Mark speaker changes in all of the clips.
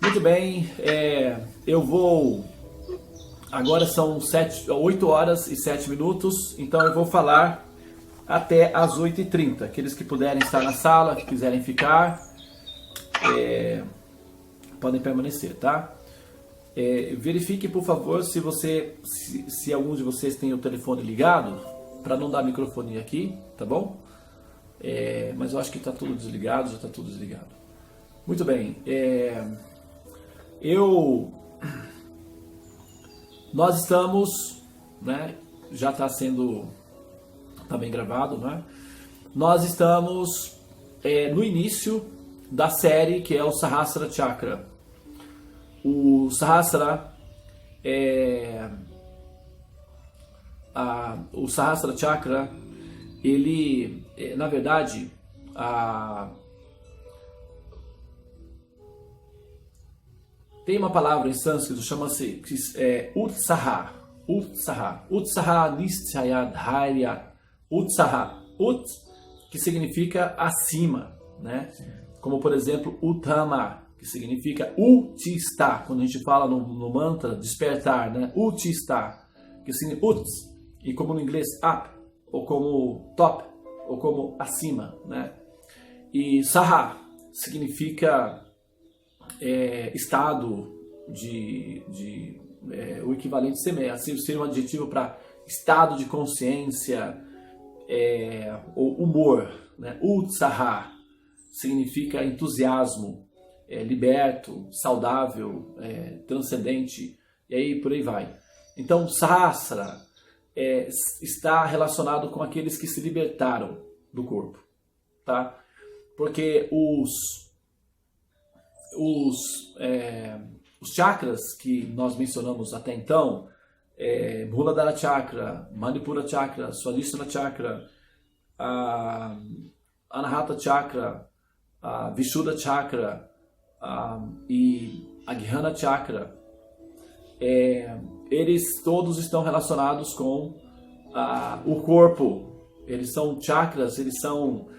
Speaker 1: Muito bem, eu vou... Agora são 8 horas e 7 minutos, então eu vou falar até as 8h30. Aqueles que puderem estar na sala, que quiserem ficar, podem permanecer, tá? Verifique, por favor, se alguns de vocês têm o telefone ligado, para não dar microfone aqui, tá bom? Mas eu acho que está tudo desligado, já está tudo desligado. Muito bem, nós estamos, né, já está bem gravado, né? Nós estamos no início da série que é o Sahasrara Chakra. O Sahasrara o Sahasrara Chakra, ele, na verdade, tem uma palavra em sânscrito, chama-se Utsaha. Utsaha Nischayat Haryat. Utsaha. Que significa acima, né? Como, por exemplo, Uttama, que significa Utista. Quando a gente fala no mantra, despertar, né? Utista, que significa Uts. E como no inglês, up, ou como top, ou como acima, né? E Saha significa estado o equivalente seria um adjetivo para estado de consciência, ou humor, né? Utsaha significa entusiasmo, liberto, saudável, transcendente, e aí por aí vai. Então Sahasrara está relacionado com aqueles que se libertaram do corpo, tá? Porque os chakras que nós mencionamos até então, Muladhara Chakra, Manipura Chakra, Swadhisthana Chakra, Anahata Chakra, Vishuddha Chakra e Agyana Chakra, eles todos estão relacionados com o corpo. Eles são chakras, eles são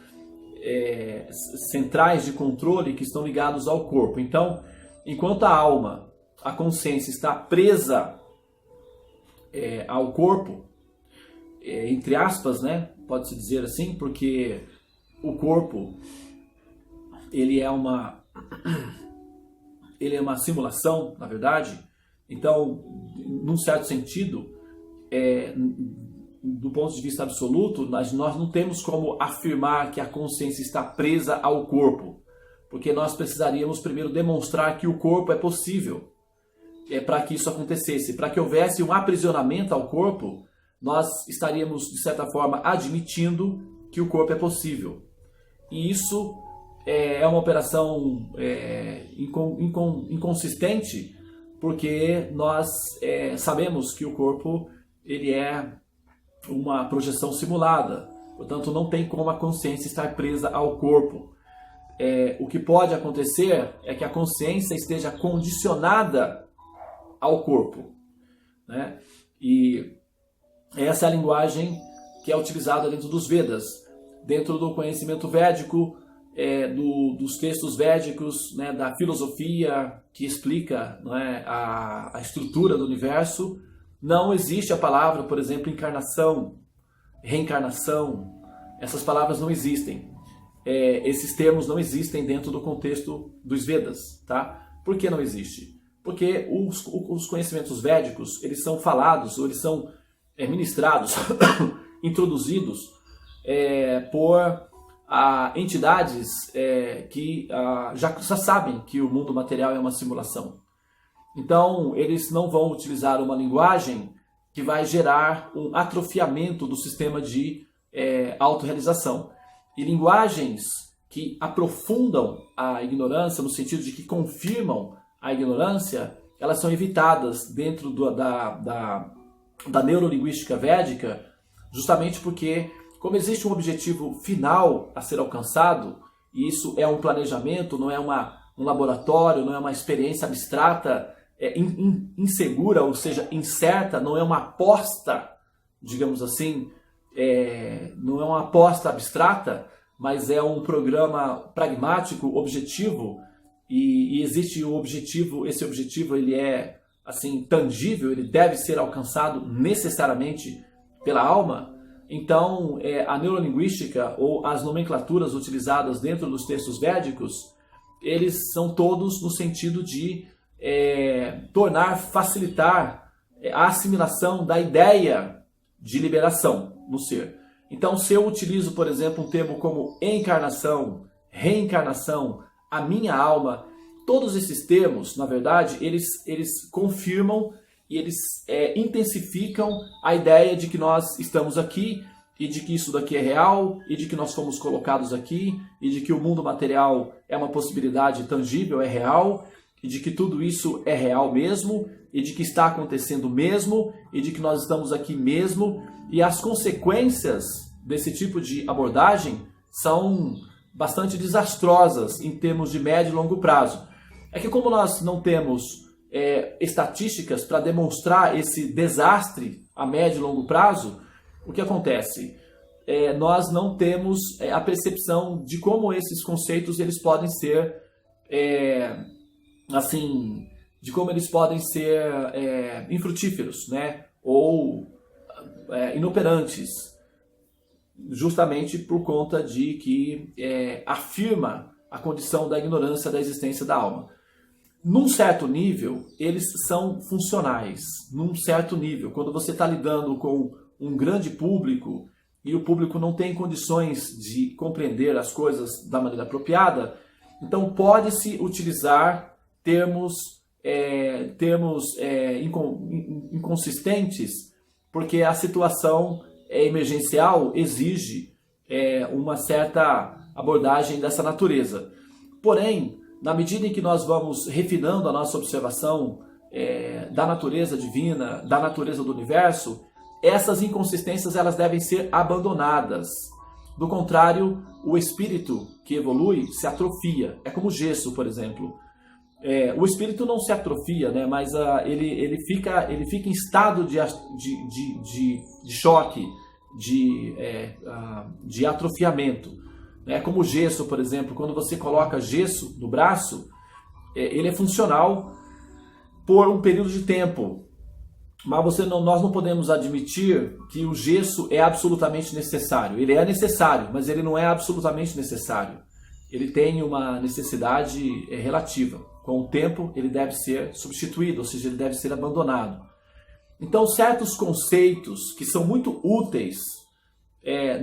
Speaker 1: centrais de controle que estão ligados ao corpo. Então, enquanto a alma, a consciência está presa ao corpo, entre aspas, né, pode-se dizer assim, porque o corpo ele é uma simulação, na verdade. Então, num certo sentido, do ponto de vista absoluto, nós não temos como afirmar que a consciência está presa ao corpo, porque nós precisaríamos primeiro demonstrar que o corpo é possível. Para que isso acontecesse, para que houvesse um aprisionamento ao corpo, nós estaríamos, de certa forma, admitindo que o corpo é possível. E isso é uma operação inconsistente, porque nós sabemos que o corpo ele é uma projeção simulada, portanto não tem como a consciência estar presa ao corpo. O que pode acontecer é que a consciência esteja condicionada ao corpo, né? E essa é a linguagem que é utilizada dentro dos Vedas, dentro do conhecimento védico, dos textos védicos, né, da filosofia que explica, não é, a estrutura do universo. Não existe a palavra, por exemplo, encarnação, reencarnação. Essas palavras não existem. Esses termos não existem dentro do contexto dos Vedas, tá? Por que não existe? Porque os conhecimentos védicos, eles são falados, ou eles são ministrados, introduzidos por entidades que já sabem que o mundo material é uma simulação. Então, eles não vão utilizar uma linguagem que vai gerar um atrofiamento do sistema de autorrealização. E linguagens que aprofundam a ignorância, no sentido de que confirmam a ignorância, elas são evitadas dentro da neurolinguística védica, justamente porque, como existe um objetivo final a ser alcançado, e isso é um planejamento, não é um laboratório, não é uma experiência abstrata, insegura, ou seja, incerta, não é uma aposta, digamos assim, não é uma aposta abstrata, mas é um programa pragmático, objetivo, e existe o objetivo, esse objetivo ele é assim tangível, ele deve ser alcançado necessariamente pela alma, então a neurolinguística ou as nomenclaturas utilizadas dentro dos textos védicos, eles são todos no sentido de facilitar a assimilação da ideia de liberação no ser. Então, se eu utilizo, por exemplo, um termo como encarnação, reencarnação, a minha alma, todos esses termos, na verdade, eles confirmam e eles intensificam a ideia de que nós estamos aqui e de que isso daqui é real e de que nós fomos colocados aqui e de que o mundo material é uma possibilidade tangível, é real e de que tudo isso é real mesmo e de que está acontecendo mesmo e de que nós estamos aqui mesmo. E as consequências desse tipo de abordagem são bastante desastrosas em termos de médio e longo prazo. É que como nós não temos estatísticas para demonstrar esse desastre a médio e longo prazo, o que acontece? Nós não temos a percepção de como esses conceitos eles podem ser, de como eles podem ser infrutíferos, né? Ou inoperantes, justamente por conta de que afirma a condição da ignorância da existência da alma. Num certo nível, eles são funcionais. Num certo nível, quando você está lidando com um grande público e o público não tem condições de compreender as coisas da maneira apropriada, então pode-se utilizar termos inconsistentes, porque a situação emergencial exige uma certa abordagem dessa natureza. Porém, na medida em que nós vamos refinando a nossa observação da natureza divina, da natureza do universo, essas inconsistências elas devem ser abandonadas. Do contrário, o espírito que evolui se atrofia. É como o gesso, por exemplo. O espírito não se atrofia, né? Mas ele fica em estado de choque, de atrofiamento. É como o gesso, por exemplo. Quando você coloca gesso no braço, ele é funcional por um período de tempo. Mas nós não podemos admitir que o gesso é absolutamente necessário. Ele é necessário, mas ele não é absolutamente necessário. Ele tem uma necessidade relativa. Com o tempo, ele deve ser substituído, ou seja, ele deve ser abandonado. Então, certos conceitos que são muito úteis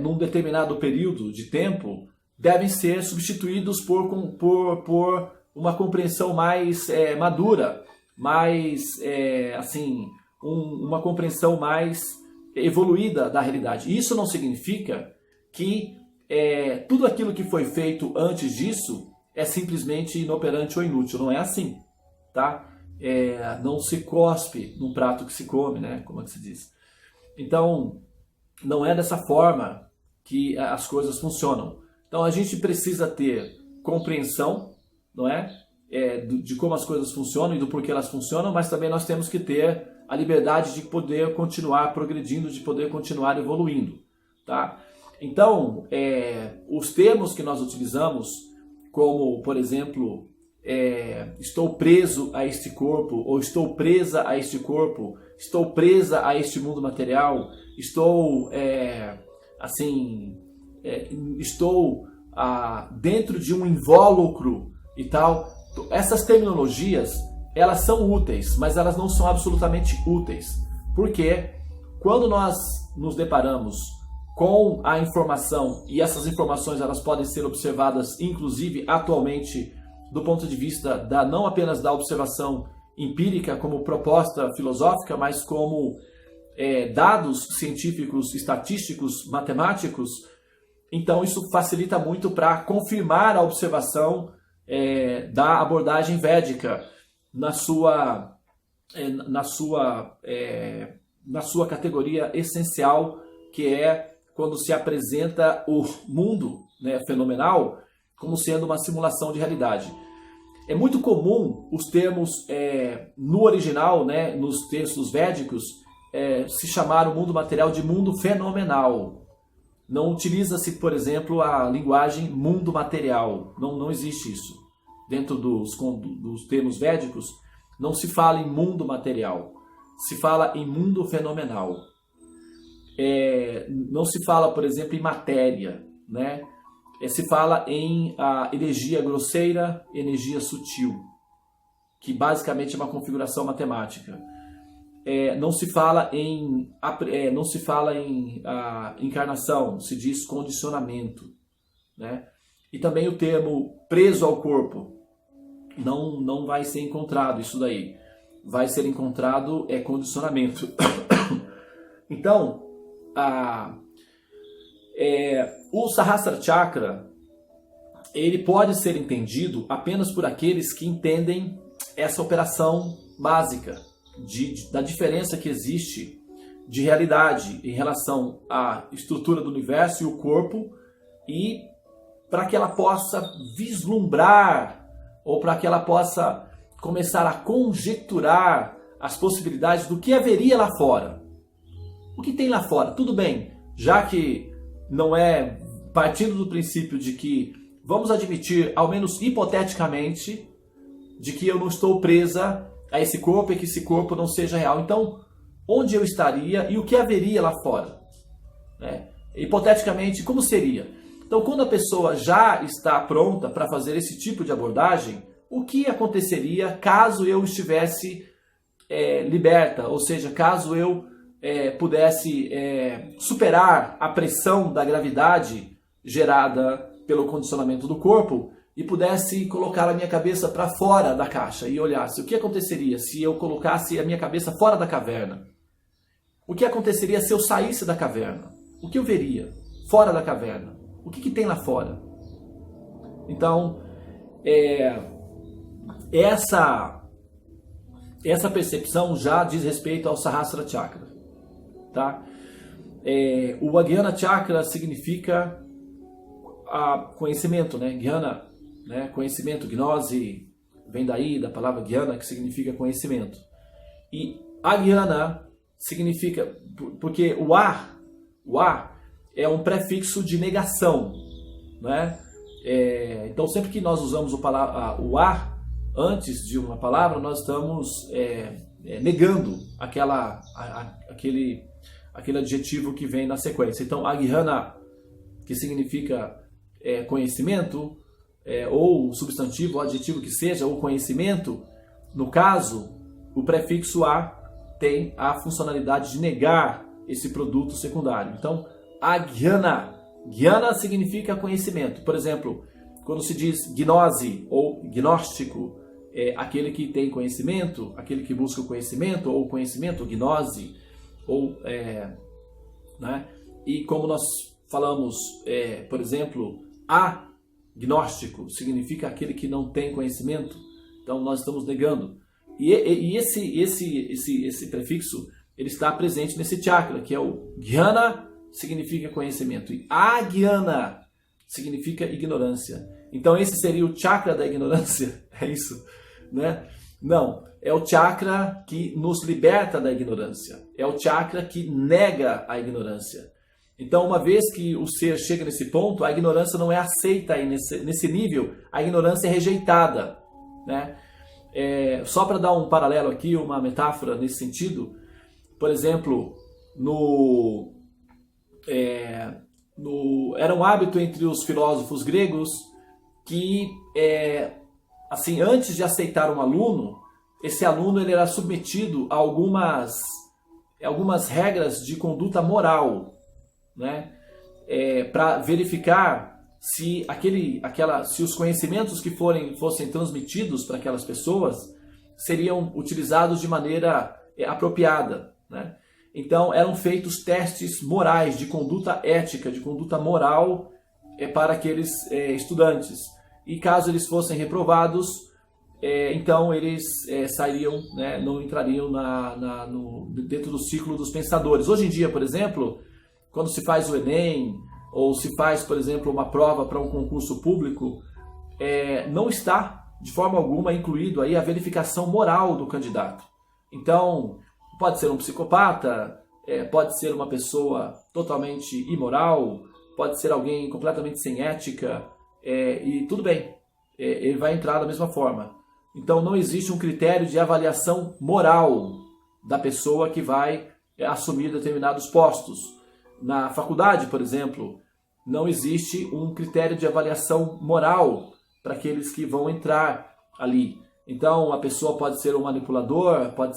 Speaker 1: num determinado período de tempo devem ser substituídos por uma compreensão mais madura, mais, uma compreensão mais evoluída da realidade. Isso não significa que tudo aquilo que foi feito antes disso é simplesmente inoperante ou inútil. Não é assim, tá? Não se cospe num prato que se come, né? Como é que se diz? Então, não é dessa forma que as coisas funcionam. Então, a gente precisa ter compreensão, não é? De como as coisas funcionam e do porquê elas funcionam, mas também nós temos que ter a liberdade de poder continuar progredindo, de poder continuar evoluindo, tá? Então, os termos que nós utilizamos, como, por exemplo, estou preso a este corpo, ou estou presa a este corpo, estou presa a este mundo material, estou dentro de um invólucro e tal. Essas terminologias, elas são úteis, mas elas não são absolutamente úteis. Porque quando nós nos deparamos com a informação, e essas informações elas podem ser observadas, inclusive atualmente, do ponto de vista não apenas da observação empírica como proposta filosófica, mas como dados científicos, estatísticos, matemáticos, então isso facilita muito para confirmar a observação da abordagem védica na sua categoria essencial, que é quando se apresenta o mundo, né, fenomenal como sendo uma simulação de realidade. É muito comum os termos no original, né, nos textos védicos, se chamar o mundo material de mundo fenomenal. Não utiliza-se, por exemplo, a linguagem mundo material. Não existe isso. dentro dos termos védicos, não se fala em mundo material, se fala em mundo fenomenal. Não se fala, por exemplo, em matéria, né? Se fala em energia grosseira, energia sutil, que basicamente é uma configuração matemática. Não se fala em encarnação, se diz condicionamento, né? E também o termo preso ao corpo não vai ser encontrado isso daí. Vai ser encontrado condicionamento. Então, o Sahasrara Chakra, ele pode ser entendido apenas por aqueles que entendem essa operação básica da diferença que existe de realidade em relação à estrutura do universo e o corpo, e para que ela possa vislumbrar, ou para que ela possa começar a conjecturar as possibilidades do que haveria lá fora. O que tem lá fora? Tudo bem, já que não é partindo do princípio de que, vamos admitir, ao menos hipoteticamente, de que eu não estou presa a esse corpo e que esse corpo não seja real. Então, onde eu estaria e o que haveria lá fora? Hipoteticamente, como seria? Então, quando a pessoa já está pronta para fazer esse tipo de abordagem, o que aconteceria caso eu estivesse liberta? Ou seja, caso eu pudesse superar a pressão da gravidade gerada pelo condicionamento do corpo e pudesse colocar a minha cabeça para fora da caixa e olhasse o que aconteceria se eu colocasse a minha cabeça fora da caverna? O que aconteceria se eu saísse da caverna? O que eu veria fora da caverna? O que tem lá fora? Então, essa percepção já diz respeito ao Sahasrara Chakra. Tá? O Agyana Chakra significa conhecimento, né? Gyana, né? Conhecimento, gnose, vem daí da palavra Gyana, que significa conhecimento. E Agyana significa, porque o A é um prefixo de negação, né? Então sempre que nós usamos o A antes de uma palavra, nós estamos negando aquele adjetivo que vem na sequência. Então, Agyana, que significa conhecimento, ou substantivo, ou adjetivo que seja, ou conhecimento, no caso, o prefixo A tem a funcionalidade de negar esse produto secundário. Então, Agyana. Gyana significa conhecimento. Por exemplo, quando se diz gnose ou gnóstico, aquele que tem conhecimento, aquele que busca o conhecimento, ou conhecimento, gnose, ou, né? E como nós falamos, por exemplo, agnóstico significa aquele que não tem conhecimento, então nós estamos negando. E esse prefixo, ele está presente nesse chakra, que é o Gyana, significa conhecimento, e Agyana significa ignorância. Então esse seria o chakra da ignorância, é isso, né? Não, é o chakra que nos liberta da ignorância, é o chakra que nega a ignorância. Então, uma vez que o ser chega nesse ponto, a ignorância não é aceita aí nesse nível, a ignorância é rejeitada, né? Só para dar um paralelo aqui, uma metáfora nesse sentido, por exemplo, era um hábito entre os filósofos gregos que, assim, antes de aceitar um aluno, esse aluno ele era submetido a algumas regras de conduta moral, né? Para verificar se se os conhecimentos que fossem transmitidos para aquelas pessoas seriam utilizados de maneira apropriada, né? Então eram feitos testes morais, de conduta ética, de conduta moral para aqueles estudantes. E caso eles fossem reprovados, então eles sairiam, né, não entrariam dentro do ciclo dos pensadores. Hoje em dia, por exemplo, quando se faz o Enem, ou se faz, por exemplo, uma prova para um concurso público, não está de forma alguma incluído aí a verificação moral do candidato. Então, pode ser um psicopata, pode ser uma pessoa totalmente imoral, pode ser alguém completamente sem ética, e tudo bem. ele vai entrar da mesma forma. Então não existe um critério de avaliação moral da pessoa que vai assumir determinados postos. Na faculdade, por exemplo, não existe um critério de avaliação moral para aqueles que vão entrar ali. Então a pessoa pode ser um manipulador, pode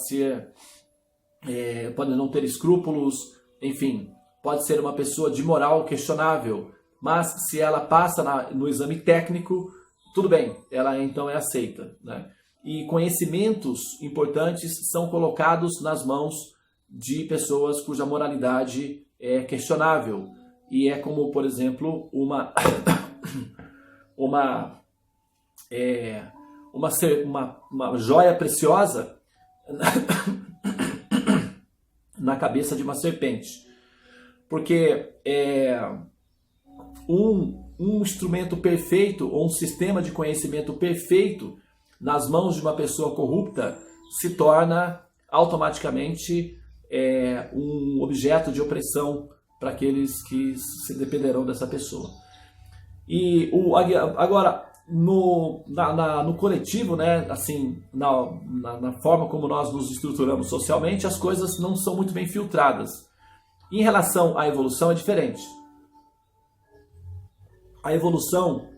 Speaker 1: não ter escrúpulos, enfim, pode ser uma pessoa de moral questionável, mas se ela passa no exame técnico, tudo bem, ela então é aceita, né? E conhecimentos importantes são colocados nas mãos de pessoas cuja moralidade é questionável. E é como, por exemplo, uma joia preciosa na cabeça de uma serpente. Porque um instrumento perfeito ou um sistema de conhecimento perfeito nas mãos de uma pessoa corrupta se torna automaticamente um objeto de opressão para aqueles que se dependerão dessa pessoa. E agora, no coletivo, né, assim, na forma como nós nos estruturamos socialmente, as coisas não são muito bem filtradas. Em relação à evolução é diferente. A evolução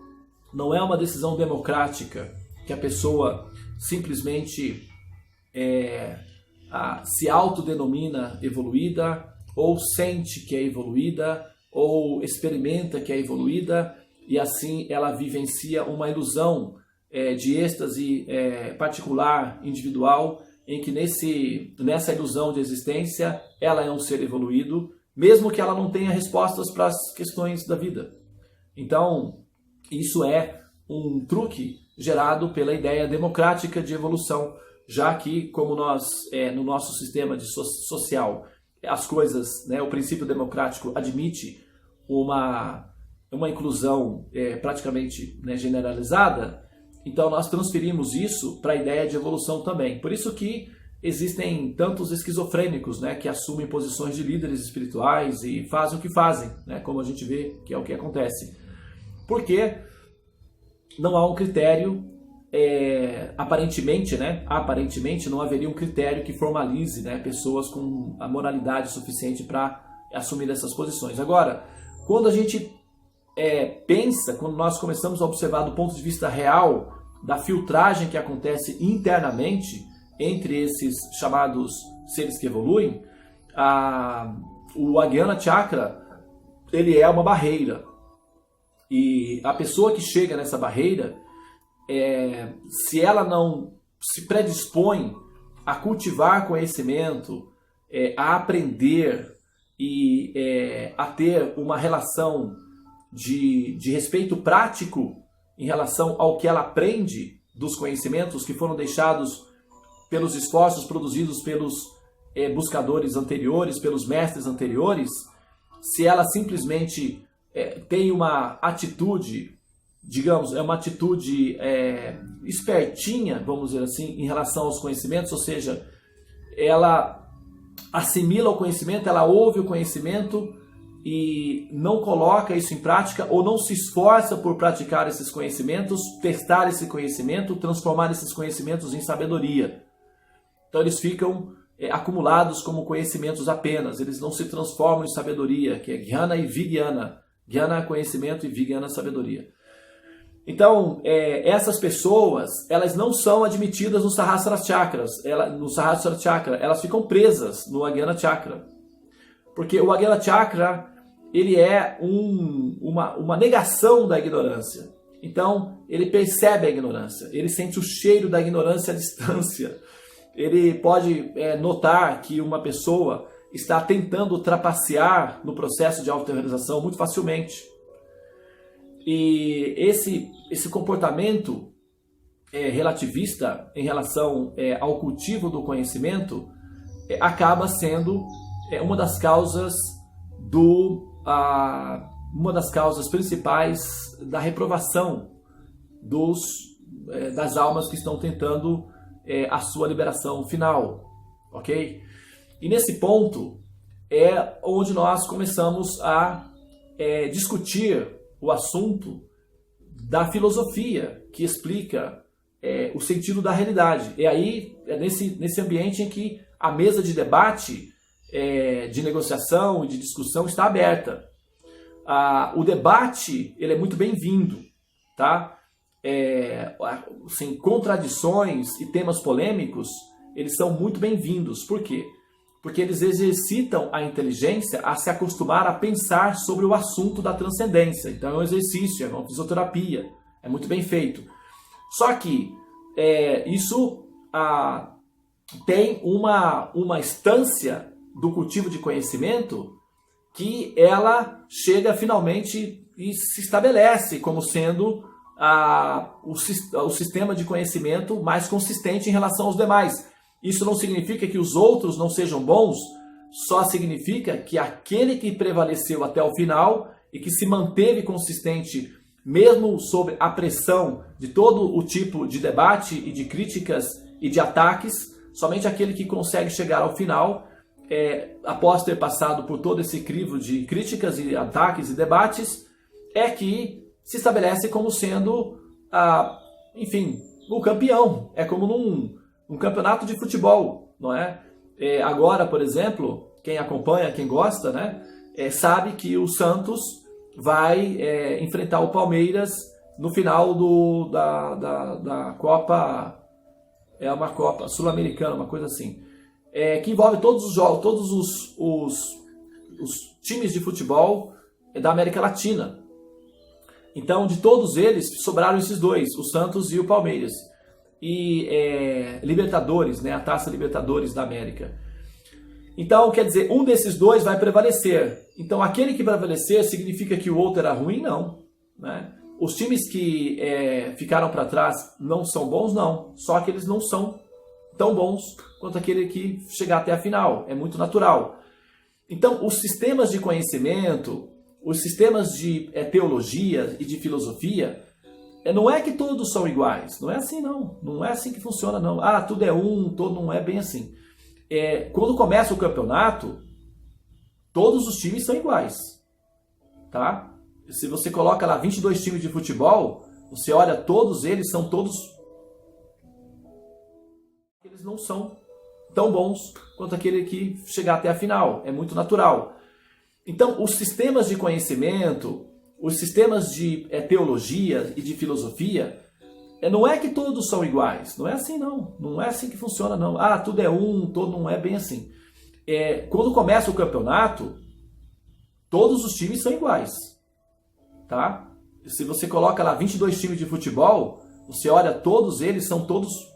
Speaker 1: não é uma decisão democrática que a pessoa simplesmente se autodenomina evoluída, ou sente que é evoluída, ou experimenta que é evoluída, e assim ela vivencia uma ilusão de êxtase particular, individual, em que nessa ilusão de existência ela é um ser evoluído, mesmo que ela não tenha respostas para as questões da vida. Então, isso é um truque gerado pela ideia democrática de evolução, já que, como nós, no nosso sistema social, as coisas, né, o princípio democrático admite uma inclusão praticamente, né, generalizada, então nós transferimos isso para a ideia de evolução também. Por isso que existem tantos esquizofrênicos, né, que assumem posições de líderes espirituais e fazem o que fazem, né, como a gente vê que é o que acontece. Porque não há um critério, aparentemente não haveria um critério que formalize, né, pessoas com a moralidade suficiente para assumir essas posições. Agora, quando a gente quando nós começamos a observar do ponto de vista real da filtragem que acontece internamente entre esses chamados seres que evoluem, o Ajnana Chakra, ele é uma barreira. E a pessoa que chega nessa barreira, se ela não se predispõe a cultivar conhecimento, a aprender e a ter uma relação de respeito prático em relação ao que ela aprende dos conhecimentos que foram deixados pelos esforços produzidos pelos buscadores anteriores, pelos mestres anteriores, se ela simplesmente tem uma atitude, digamos, uma atitude espertinha, vamos dizer assim, em relação aos conhecimentos, ou seja, ela assimila o conhecimento, ela ouve o conhecimento e não coloca isso em prática ou não se esforça por praticar esses conhecimentos, testar esse conhecimento, transformar esses conhecimentos em sabedoria. Então eles ficam acumulados como conhecimentos apenas, eles não se transformam em sabedoria, que é Jnana e Vijnana. Jnana é conhecimento e Vijnana é sabedoria. Então, essas pessoas, elas não são admitidas no Sahasrara Chakra, elas ficam presas no Ajnana Chakra. Porque o Ajnana Chakra, ele é uma negação da ignorância. Então, ele percebe a ignorância, ele sente o cheiro da ignorância à distância. Ele pode notar que uma pessoa está tentando trapacear no processo de autorrealização muito facilmente. E esse comportamento relativista em relação ao cultivo do conhecimento acaba sendo uma das causas principais da reprovação das almas que estão tentando a sua liberação final, ok? E nesse ponto é onde nós começamos a discutir o assunto da filosofia que explica o sentido da realidade. E aí é nesse ambiente em que a mesa de debate, de negociação e de discussão está aberta. O debate ele é muito bem-vindo, tá? Assim, contradições e temas polêmicos eles são muito bem-vindos. Por quê? Porque eles exercitam a inteligência a se acostumar a pensar sobre o assunto da transcendência. Então é um exercício, é uma fisioterapia, é muito bem feito. Só que isso tem uma instância do cultivo de conhecimento que ela chega finalmente e se estabelece como sendo o sistema de conhecimento mais consistente em relação aos demais. Isso não significa que os outros não sejam bons, só significa que aquele que prevaleceu até o final e que se manteve consistente mesmo sob a pressão de todo o tipo de debate e de críticas e de ataques, somente aquele que consegue chegar ao final, após ter passado por todo esse crivo de críticas e ataques e debates, é que se estabelece como sendo, enfim, o campeão. É como num campeonato de futebol, não é? Agora, por exemplo, quem acompanha, quem gosta, né, sabe que o Santos vai enfrentar o Palmeiras no final da Copa, uma Copa Sul-Americana, uma coisa assim, que envolve todos os jogos, todos os times de futebol da América Latina. Então, de todos eles, sobraram esses dois, o Santos e o Palmeiras. E Libertadores, né, a Taça Libertadores da América. Então, quer dizer, um desses dois vai prevalecer. Então, aquele que prevalecer significa que o outro era ruim? Não. Né? Os times que ficaram para trás não são bons? Não. Só que eles não são tão bons quanto aquele que chegar até a final. É muito natural. Então, os sistemas de conhecimento, os sistemas de teologia e de filosofia, não é que todos são iguais. Não é assim, não. Não é assim que funciona, não. Tudo é todo não é bem assim. Quando começa o campeonato, todos os times são iguais. Tá? Se você coloca lá 22 times de futebol, você olha, todos eles são todos... Eles não são tão bons quanto aquele que chegar até a final. É muito natural. Então, os sistemas de conhecimento, os sistemas de teologia e de filosofia, não é que todos são iguais. Não é assim, não. Não é assim que funciona, não. Tudo é todo não é bem assim. Quando começa o campeonato, todos os times são iguais. Tá? Se você coloca lá 22 times de futebol, você olha, todos eles são todos...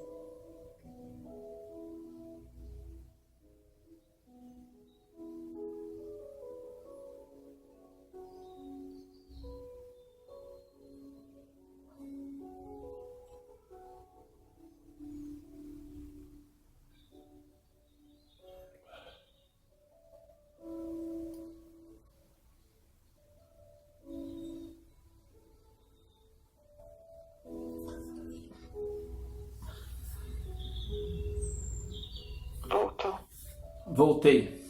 Speaker 1: Voltei.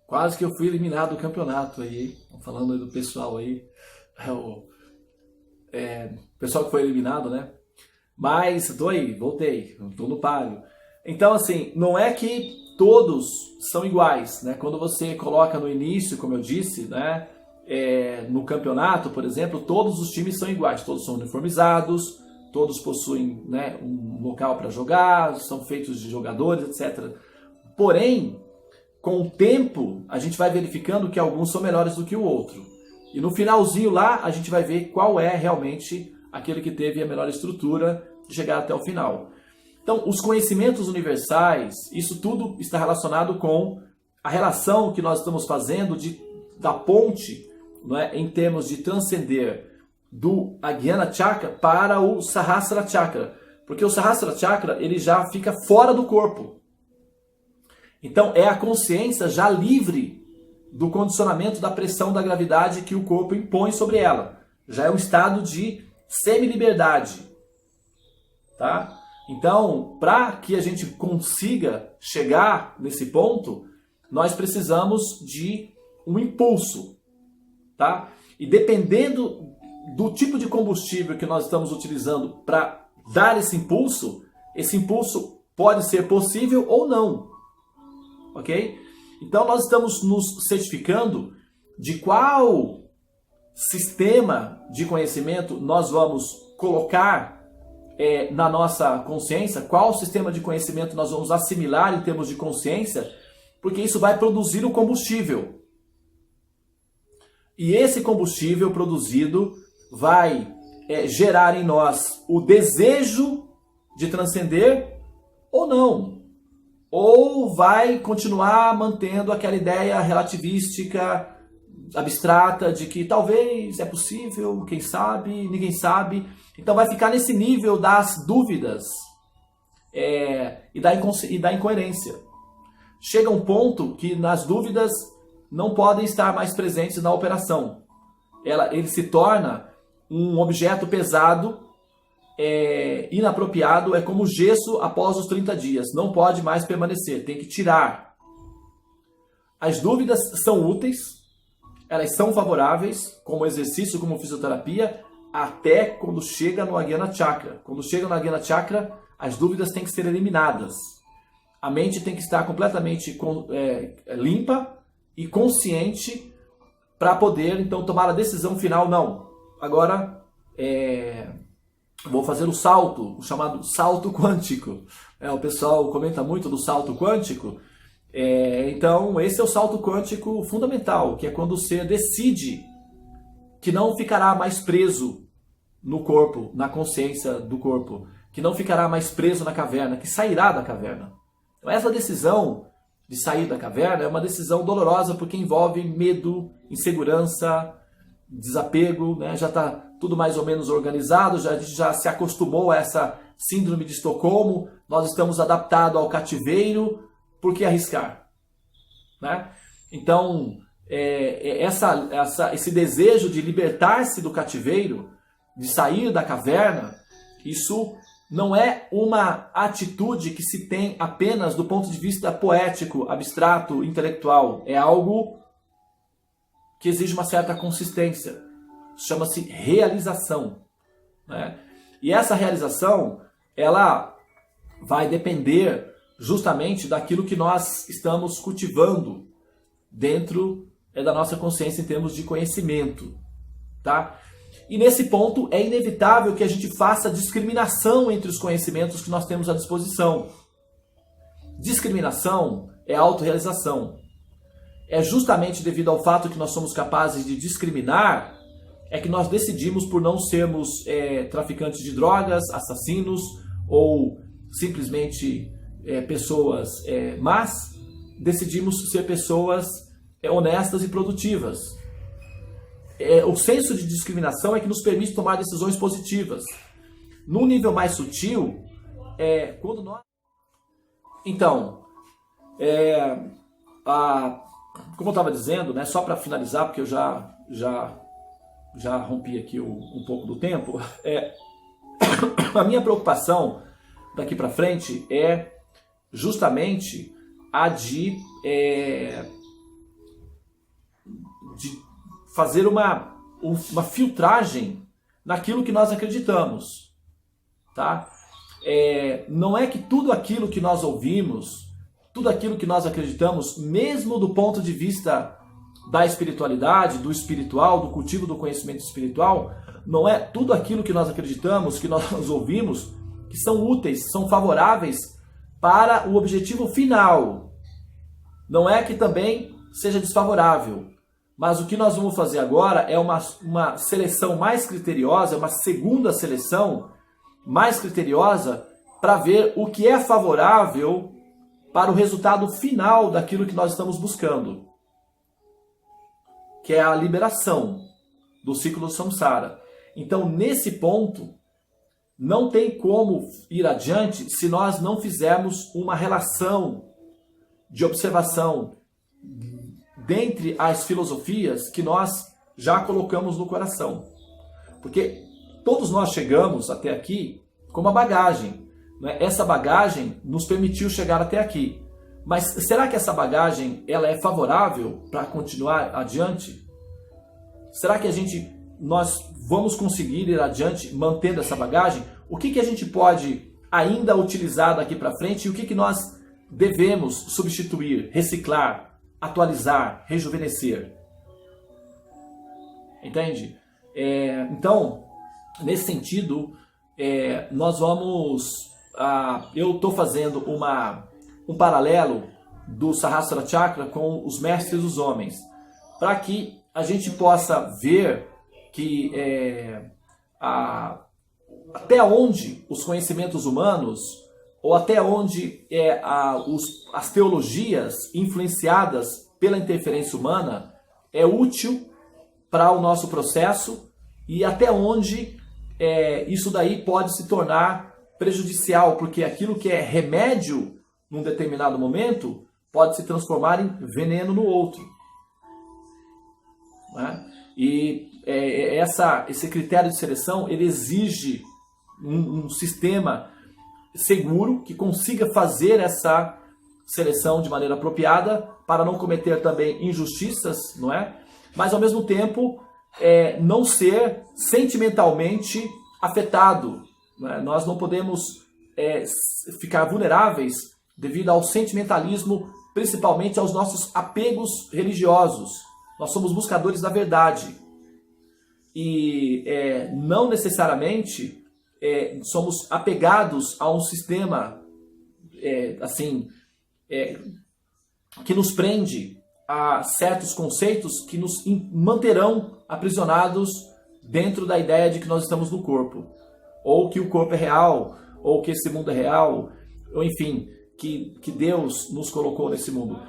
Speaker 1: Quase que eu fui eliminado do campeonato aí. Falando aí do pessoal aí. O pessoal que foi eliminado, né? Mas tô aí, voltei. Tô no páreo. Então, assim, não é que todos são iguais, né? Quando você coloca no início, como eu disse, né? No campeonato, por exemplo, todos os times são iguais. Todos são uniformizados. Todos possuem, né, um local para jogar, são feitos de jogadores, etc. Porém, com o tempo, a gente vai verificando que alguns são melhores do que o outro. E no finalzinho lá, a gente vai ver qual é realmente aquele que teve a melhor estrutura de chegar até o final. Então, os conhecimentos universais, isso tudo está relacionado com a relação que nós estamos fazendo da ponte, não é, em termos de transcender do Ajnana Chakra para o Sahasrara Chakra. Porque o Sahasrara Chakra ele já fica fora do corpo. Então é a consciência já livre do condicionamento da pressão da gravidade que o corpo impõe sobre ela. Já é um estado de semi-liberdade. Tá? Então, para que a gente consiga chegar nesse ponto, nós precisamos de um impulso. Tá? E dependendo do tipo de combustível que nós estamos utilizando para dar esse impulso pode ser possível ou não. Ok? Então nós estamos nos certificando de qual sistema de conhecimento nós vamos colocar na nossa consciência, qual sistema de conhecimento nós vamos assimilar em termos de consciência, porque isso vai produzir o combustível. E esse combustível produzido vai gerar em nós o desejo de transcender ou não. Ou vai continuar mantendo aquela ideia relativística, abstrata, de que talvez é possível, quem sabe, ninguém sabe. Então vai ficar nesse nível das dúvidas e da incoerência. Chega um ponto que nas dúvidas não podem estar mais presentes na operação. Ele se torna um objeto pesado, inapropriado, é como gesso após os 30 dias. Não pode mais permanecer, tem que tirar. As dúvidas são úteis, elas são favoráveis, como exercício, como fisioterapia, até quando chega no Ajna Chakra. Quando chega no Ajna Chakra, as dúvidas têm que ser eliminadas. A mente tem que estar completamente limpa e consciente para poder, então, tomar a decisão final. Não, agora vou fazer o salto, o chamado salto quântico. O pessoal comenta muito do salto quântico. Então, esse é o salto quântico fundamental, que é quando o ser decide que não ficará mais preso no corpo, na consciência do corpo, que não ficará mais preso na caverna, que sairá da caverna. Então, essa decisão de sair da caverna é uma decisão dolorosa porque envolve medo, insegurança, desapego, né? Já está tudo mais ou menos organizado, a gente já se acostumou a essa síndrome de Estocolmo, nós estamos adaptados ao cativeiro, por que arriscar? Né? Então, esse desejo de libertar-se do cativeiro, de sair da caverna, isso não é uma atitude que se tem apenas do ponto de vista poético, abstrato, intelectual. É algo que exige uma certa consistência. Chama-se realização. Né? E essa realização, ela vai depender justamente daquilo que nós estamos cultivando dentro da nossa consciência em termos de conhecimento. Tá? E nesse ponto é inevitável que a gente faça discriminação entre os conhecimentos que nós temos à disposição. Discriminação é autorrealização. É justamente devido ao fato que nós somos capazes de discriminar, é que nós decidimos por não sermos traficantes de drogas, assassinos ou simplesmente pessoas más, decidimos ser pessoas honestas e produtivas. O senso de discriminação é que nos permite tomar decisões positivas. Num nível mais sutil, quando nós... Então, como eu estava dizendo, né, só para finalizar, porque eu já rompi aqui um pouco do tempo, a minha preocupação daqui para frente é justamente a de fazer uma filtragem naquilo que nós acreditamos. Tá? Não é que tudo aquilo que nós ouvimos, tudo aquilo que nós acreditamos, mesmo do ponto de vista da espiritualidade, do espiritual, do cultivo do conhecimento espiritual, não é tudo aquilo que nós acreditamos, que nós ouvimos, que são úteis, são favoráveis para o objetivo final. Não é que também seja desfavorável. Mas o que nós vamos fazer agora é uma seleção mais criteriosa, uma segunda seleção mais criteriosa para ver o que é favorável para o resultado final daquilo que nós estamos buscando, que é a liberação do ciclo samsara. Então, nesse ponto, não tem como ir adiante se nós não fizermos uma relação de observação dentre as filosofias que nós já colocamos no coração. Porque todos nós chegamos até aqui com uma bagagem. Né? Essa bagagem nos permitiu chegar até aqui. Mas será que essa bagagem ela é favorável para continuar adiante? Será que nós vamos conseguir ir adiante mantendo essa bagagem? O que a gente pode ainda utilizar daqui para frente e o que nós devemos substituir, reciclar, atualizar, rejuvenescer? Entende? Então, nesse sentido, nós vamos... eu estou fazendo um paralelo do Sahasrara Chakra com os mestres dos homens, para que a gente possa ver que até onde os conhecimentos humanos, ou até onde as teologias influenciadas pela interferência humana é útil para o nosso processo, e até onde isso daí pode se tornar prejudicial, porque aquilo que é remédio num determinado momento pode se transformar em veneno no outro. Né? E esse critério de seleção, ele exige um sistema seguro que consiga fazer essa seleção de maneira apropriada para não cometer também injustiças, não é? Mas ao mesmo tempo não ser sentimentalmente afetado. Né? Nós não podemos ficar vulneráveis devido ao sentimentalismo, principalmente aos nossos apegos religiosos. Nós somos buscadores da verdade. E não necessariamente somos apegados a um sistema que nos prende a certos conceitos que nos manterão aprisionados dentro da ideia de que nós estamos no corpo, ou que o corpo é real, ou que esse mundo é real, ou enfim, que Deus nos colocou nesse mundo.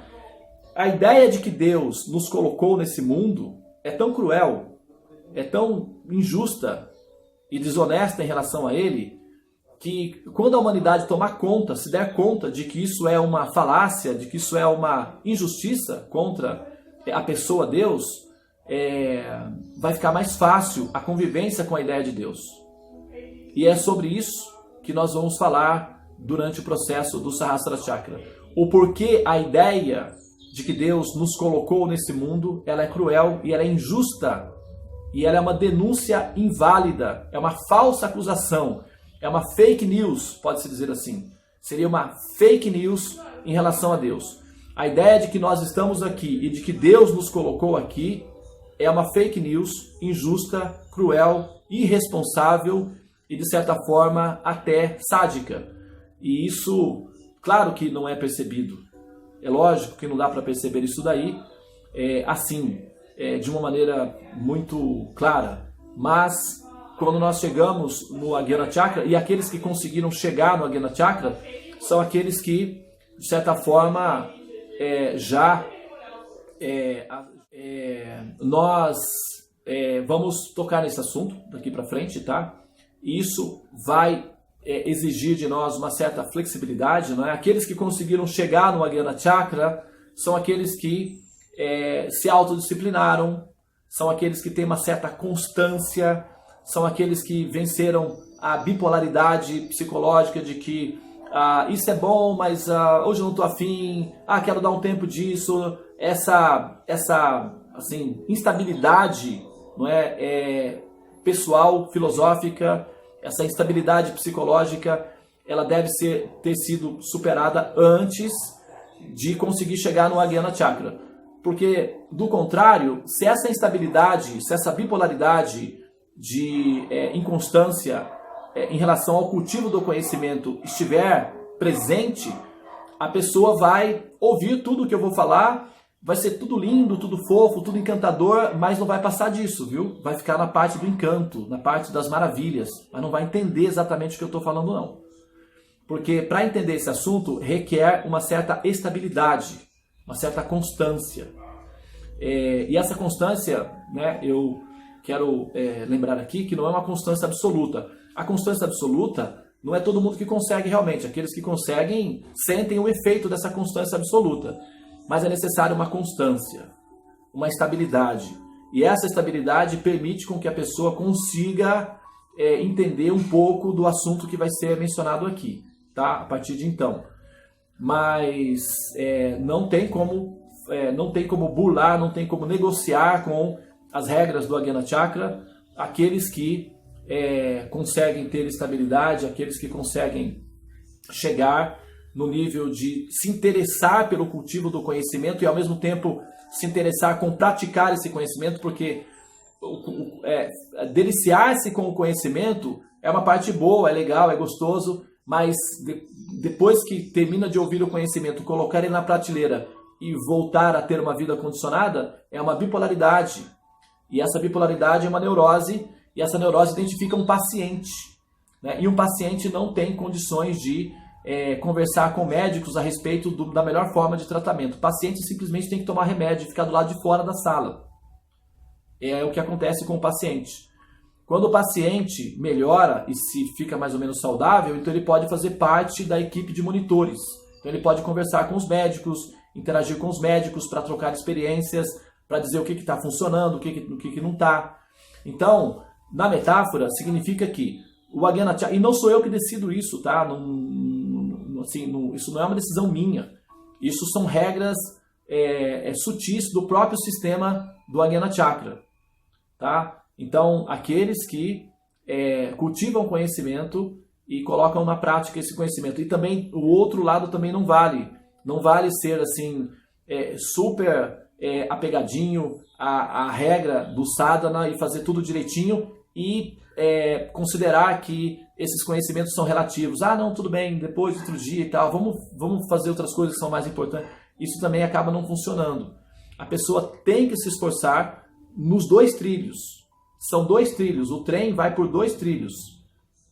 Speaker 1: A ideia de que Deus nos colocou nesse mundo é tão cruel, é tão injusta e desonesta em relação a ele, que quando a humanidade tomar conta, se der conta de que isso é uma falácia, de que isso é uma injustiça contra a pessoa Deus, vai ficar mais fácil a convivência com a ideia de Deus. E é sobre isso que nós vamos falar durante o processo do Sahasrara Chakra. O porquê a ideia de que Deus nos colocou nesse mundo, ela é cruel e ela é injusta. E ela é uma denúncia inválida, é uma falsa acusação, é uma fake news, pode-se dizer assim. Seria uma fake news em relação a Deus. A ideia de que nós estamos aqui e de que Deus nos colocou aqui é uma fake news injusta, cruel, irresponsável e, de certa forma, até sádica. E isso, claro que não é percebido. É lógico que não dá para perceber isso daí de uma maneira muito clara. Mas, quando nós chegamos no Ajna Chakra, e aqueles que conseguiram chegar no Ajna Chakra, são aqueles que, de certa forma, nós vamos tocar nesse assunto daqui para frente, tá? E isso vai exigir de nós uma certa flexibilidade, não é? Aqueles que conseguiram chegar no Ajna Chakra são aqueles que se autodisciplinaram, são aqueles que têm uma certa constância, são aqueles que venceram a bipolaridade psicológica de que isso é bom, mas hoje eu não estou afim, quero dar um tempo disso. Essa instabilidade, não é, pessoal, filosófica, essa instabilidade psicológica, ela deve ter sido superada antes de conseguir chegar no Ajna Chakra. Porque, do contrário, se essa instabilidade, se essa bipolaridade de inconstância em relação ao cultivo do conhecimento estiver presente, a pessoa vai ouvir tudo o que eu vou falar, vai ser tudo lindo, tudo fofo, tudo encantador, mas não vai passar disso, viu? Vai ficar na parte do encanto, na parte das maravilhas, mas não vai entender exatamente o que eu estou falando, não. Porque para entender esse assunto requer uma certa estabilidade, uma certa constância. E essa constância, né, eu quero lembrar aqui que não é uma constância absoluta. A constância absoluta não é todo mundo que consegue realmente. Aqueles que conseguem sentem o efeito dessa constância absoluta. Mas é necessário uma constância, uma estabilidade. E essa estabilidade permite com que a pessoa consiga entender um pouco do assunto que vai ser mencionado aqui, tá? A partir de então. Mas não tem como burlar, não tem como negociar com as regras do Agyana Chakra, aqueles que conseguem ter estabilidade, aqueles que conseguem chegar no nível de se interessar pelo cultivo do conhecimento e ao mesmo tempo se interessar com praticar esse conhecimento, porque deliciar-se com o conhecimento é uma parte boa, é legal, é gostoso, mas depois que termina de ouvir o conhecimento, colocar ele na prateleira e voltar a ter uma vida condicionada, é uma bipolaridade. E essa bipolaridade é uma neurose, e essa neurose identifica um paciente, né? E um paciente não tem condições de conversar com médicos a respeito da melhor forma de tratamento. O paciente simplesmente tem que tomar remédio e ficar do lado de fora da sala. É o que acontece com o paciente. Quando o paciente melhora e se fica mais ou menos saudável, então ele pode fazer parte da equipe de monitores. Então ele pode conversar com os médicos, interagir com os médicos para trocar experiências, para dizer o que está funcionando, o que não está. Então, na metáfora, significa que o Agyana Chakra, e não sou eu que decido isso, tá? Isso não é uma decisão minha. Isso são regras sutis do próprio sistema do Agyana Chakra, tá? Então, aqueles que cultivam conhecimento e colocam na prática esse conhecimento. E também, o outro lado também não vale. Não vale ser assim, super apegadinho à regra do sadhana e fazer tudo direitinho e considerar que esses conhecimentos são relativos. Ah, não, tudo bem, depois, outro dia e tal, vamos fazer outras coisas que são mais importantes. Isso também acaba não funcionando. A pessoa tem que se esforçar nos 2 trilhos. São 2 trilhos, o trem vai por 2 trilhos,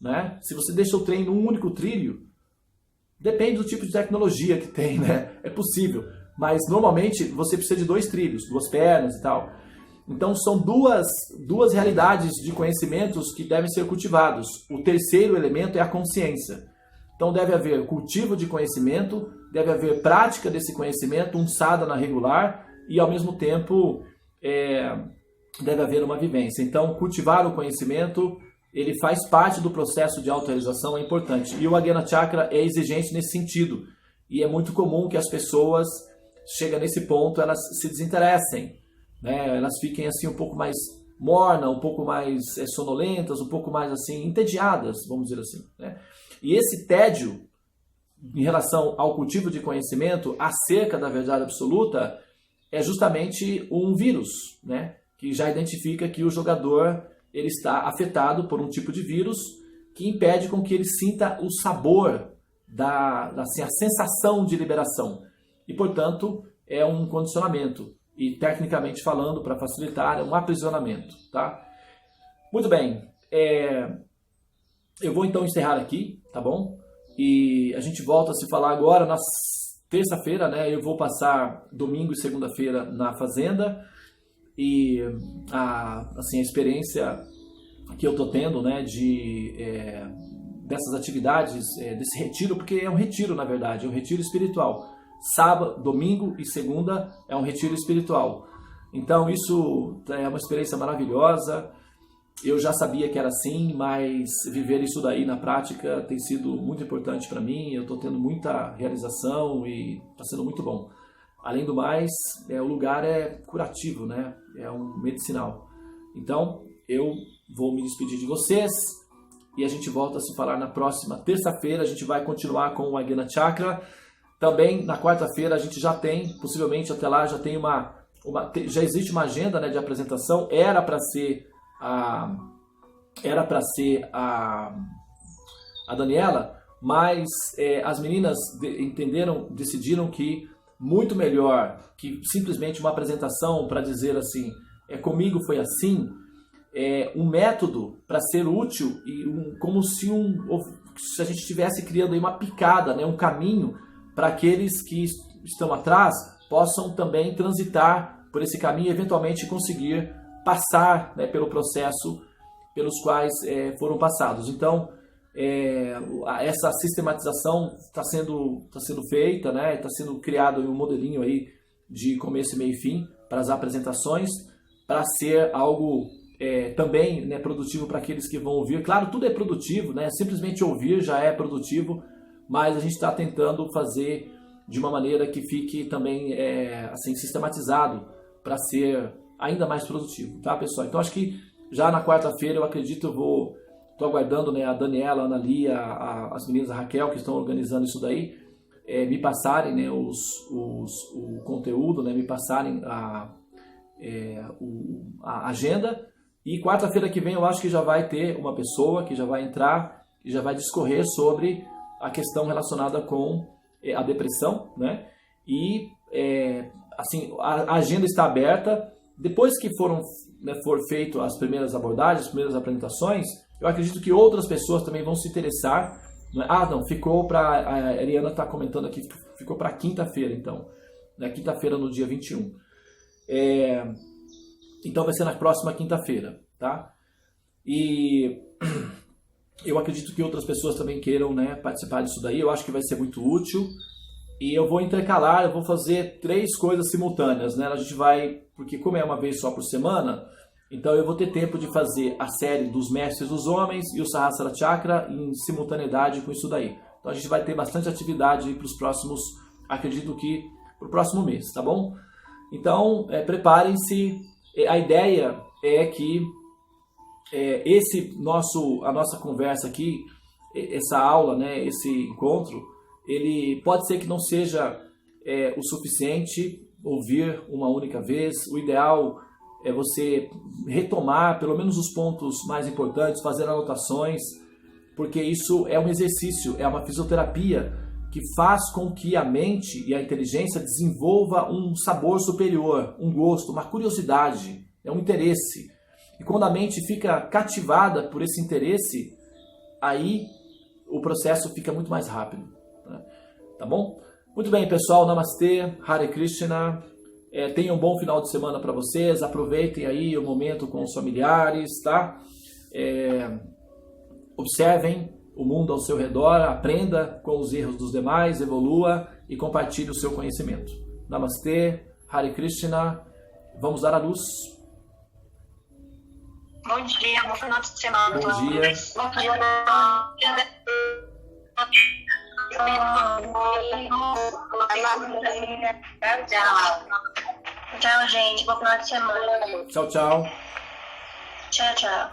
Speaker 1: né? Se você deixa o trem num único trilho, depende do tipo de tecnologia que tem, né? É possível, mas normalmente você precisa de 2 trilhos, 2 pernas e tal. Então são duas realidades de conhecimentos que devem ser cultivados. O terceiro elemento é a consciência. Então deve haver cultivo de conhecimento, deve haver prática desse conhecimento, um sadhana regular e ao mesmo tempo deve haver uma vivência. Então, cultivar o conhecimento, ele faz parte do processo de autorrealização, é importante. E o Agyana Chakra é exigente nesse sentido. E é muito comum que as pessoas, chegam nesse ponto, elas se desinteressem, né? Elas fiquem assim um pouco mais mornas, um pouco mais sonolentas, um pouco mais assim entediadas, vamos dizer assim, né? E esse tédio, em relação ao cultivo de conhecimento, acerca da verdade absoluta, é justamente um vírus, né? Que já identifica que o jogador ele está afetado por um tipo de vírus que impede com que ele sinta o sabor, a sensação de liberação. E, portanto, é um condicionamento. E, tecnicamente falando, para facilitar, é um aprisionamento. Tá? Muito bem. Eu vou, então, encerrar aqui, tá bom? E a gente volta a se falar agora na terça-feira, né? Eu vou passar domingo e segunda-feira na fazenda. E a experiência que eu estou tendo, né, dessas atividades, desse retiro, porque é um retiro, na verdade, é um retiro espiritual. Sábado, domingo e segunda é um retiro espiritual. Então isso é uma experiência maravilhosa. Eu já sabia que era assim, mas viver isso daí na prática tem sido muito importante para mim. Eu estou tendo muita realização e está sendo muito bom. Além do mais, o lugar é curativo, né? É um medicinal. Então, eu vou me despedir de vocês e a gente volta a se falar na próxima terça-feira. A gente vai continuar com o Agyana Chakra. Também, na quarta-feira, a gente já tem, possivelmente até lá, já tem já existe uma agenda, né, de apresentação. Era para ser a Daniela, mas as meninas decidiram que muito melhor que simplesmente uma apresentação para dizer assim, comigo foi assim, um método para ser útil e como se a gente estivesse criando aí uma picada, né, um caminho para aqueles que estão atrás possam também transitar por esse caminho e eventualmente conseguir passar, né, pelo processo pelos quais foram passados. Então, essa sistematização está sendo feita, né? Está sendo criado um modelinho aí de começo, meio e fim para as apresentações, para ser algo também, né, produtivo para aqueles que vão ouvir. Claro, tudo é produtivo, né? Simplesmente ouvir já é produtivo, mas a gente está tentando fazer de uma maneira que fique também assim sistematizado para ser ainda mais produtivo, tá, pessoal? Então acho que já na quarta-feira eu acredito, estou aguardando, né, a Daniela, a Ana Lia, as meninas, a Raquel, que estão organizando isso daí, me passarem, né, o conteúdo, né, me passarem a agenda. E quarta-feira que vem eu acho que já vai ter uma pessoa que já vai entrar e já vai discorrer sobre a questão relacionada com a depressão, né? E assim, a agenda está aberta. Depois que for feito as primeiras abordagens, as primeiras apresentações, eu acredito que outras pessoas também vão se interessar. Né? Não, ficou para... A Eliana está comentando aqui, ficou para quinta-feira, então. Né? Quinta-feira, no dia 21. Então vai ser na próxima quinta-feira, tá? E eu acredito que outras pessoas também queiram, né, participar disso daí. Eu acho que vai ser muito útil. E eu vou intercalar, eu vou fazer 3 coisas simultâneas, né? A gente vai, porque como é uma vez só por semana, então eu vou ter tempo de fazer a série dos Mestres dos Homens e o Sahasrara Chakra em simultaneidade com isso daí. Então a gente vai ter bastante atividade para os próximos, acredito que para o próximo mês, tá bom? Então preparem-se. A ideia é que a nossa conversa aqui, essa aula, né, esse encontro, ele pode ser que não seja o suficiente ouvir uma única vez. O ideal é você retomar pelo menos os pontos mais importantes, fazer anotações, porque isso é um exercício, é uma fisioterapia que faz com que a mente e a inteligência desenvolva um sabor superior, um gosto, uma curiosidade, um interesse. E quando a mente fica cativada por esse interesse, aí o processo fica muito mais rápido. Tá bom? Muito bem, pessoal. Namastê, Hare Krishna. Tenham um bom final de semana para vocês. Aproveitem aí o momento com os familiares, tá? Observem o mundo ao seu redor, aprenda com os erros dos demais, evolua e compartilhe o seu conhecimento. Namastê, Hare Krishna. Vamos dar a luz.
Speaker 2: Bom dia, bom final de semana.
Speaker 1: Bom dia.
Speaker 2: Bom dia. Tchau, gente. Bom final de semana.
Speaker 1: Tchau, tchau.
Speaker 2: Tchau, tchau.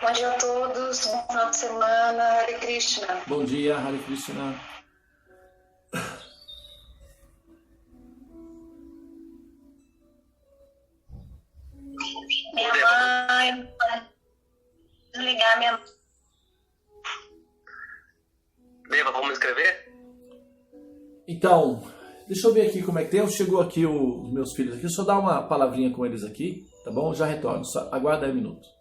Speaker 2: Bom dia a todos. Bom final de semana. Hare Krishna.
Speaker 1: Bom dia, Hare Krishna.
Speaker 2: Minha mãe, desligar minha mãe.
Speaker 3: Deva, vamos escrever?
Speaker 1: Então, deixa eu ver aqui como é que tem. Chegou aqui os meus filhos aqui. Deixa eu dar uma palavrinha com eles aqui, tá bom? Já retorno. Só aguarda aí um minuto.